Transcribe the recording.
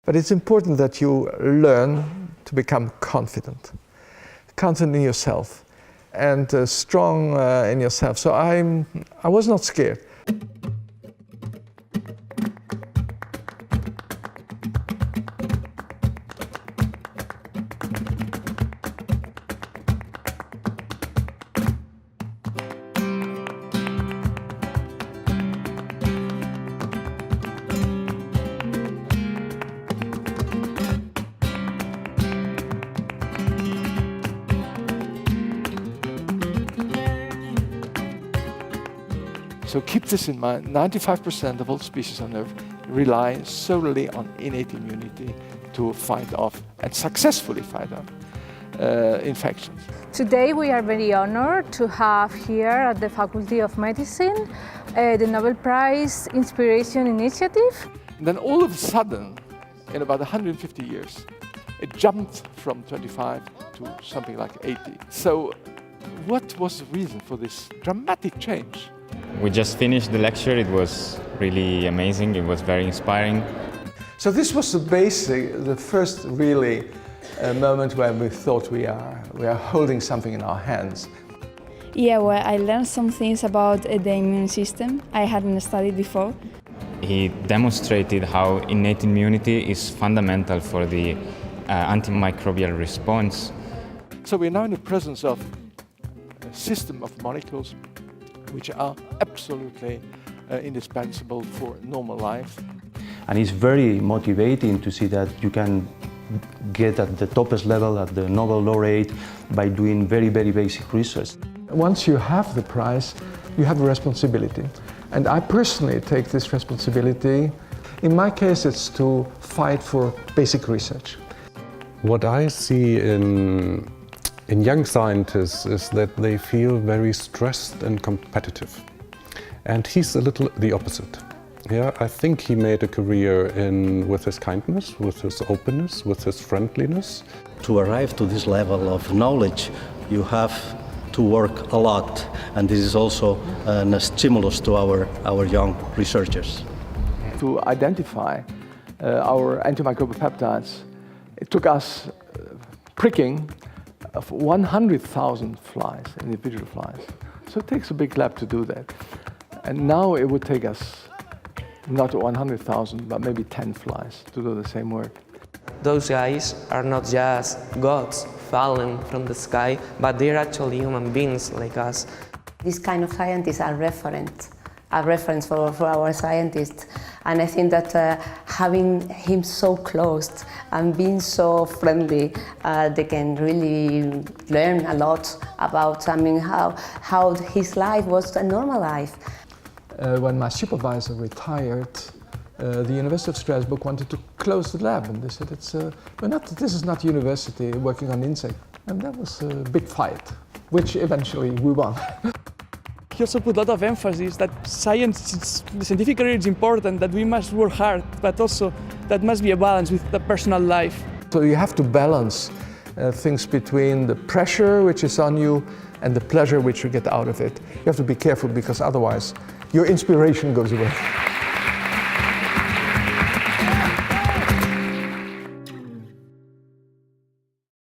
But it's important that you learn to become confident in yourself and strong in yourself. So I was not scared. So keep this in mind, 95% of all species on Earth rely solely on innate immunity to fight off and successfully fight off infections. Today we are very honored to have here at the Faculty of Medicine the Nobel Prize Inspiration Initiative. And then all of a sudden, in about 150 years, it jumped from 25 to something like 80. So what was the reason for this dramatic change? We just finished the lecture. It was really amazing. It was very inspiring. So this was the first really moment when we thought we are holding something in our hands. Yeah, well, I learned some things about the immune system I hadn't studied before. He demonstrated how innate immunity is fundamental for the antimicrobial response. So we're now in the presence of a system of molecules which are absolutely indispensable for normal life. And it's very motivating to see that you can get at the toppest level, at the Nobel Laureate, by doing very, very basic research. Once you have the prize, you have a responsibility. And I personally take this responsibility. In my case, it's to fight for basic research. What I see in young scientists is that they feel very stressed and competitive. And he's a little the opposite. Yeah, I think he made a career with his kindness, with his openness, with his friendliness. To arrive to this level of knowledge, you have to work a lot, and this is also a stimulus to our young researchers. To identify our antimicrobial peptides, it took us pricking of 100,000 flies, individual flies. So it takes a big lab to do that. And now it would take us not 100,000, but maybe 10 flies to do the same work. Those guys are not just gods fallen from the sky, but they're actually human beings like us. These kind of scientists are reference for our scientists. And I think that having him so close and being so friendly, they can really learn a lot about how his life was a normal life. When my supervisor retired, the University of Strasbourg wanted to close the lab, and they said, this is not university working on insects. And that was a big fight, which eventually we won. He also put a lot of emphasis that science, the scientific career is important, that we must work hard, but also that must be a balance with the personal life. So you have to balance things between the pressure which is on you and the pleasure which you get out of it. You have to be careful because otherwise your inspiration goes away.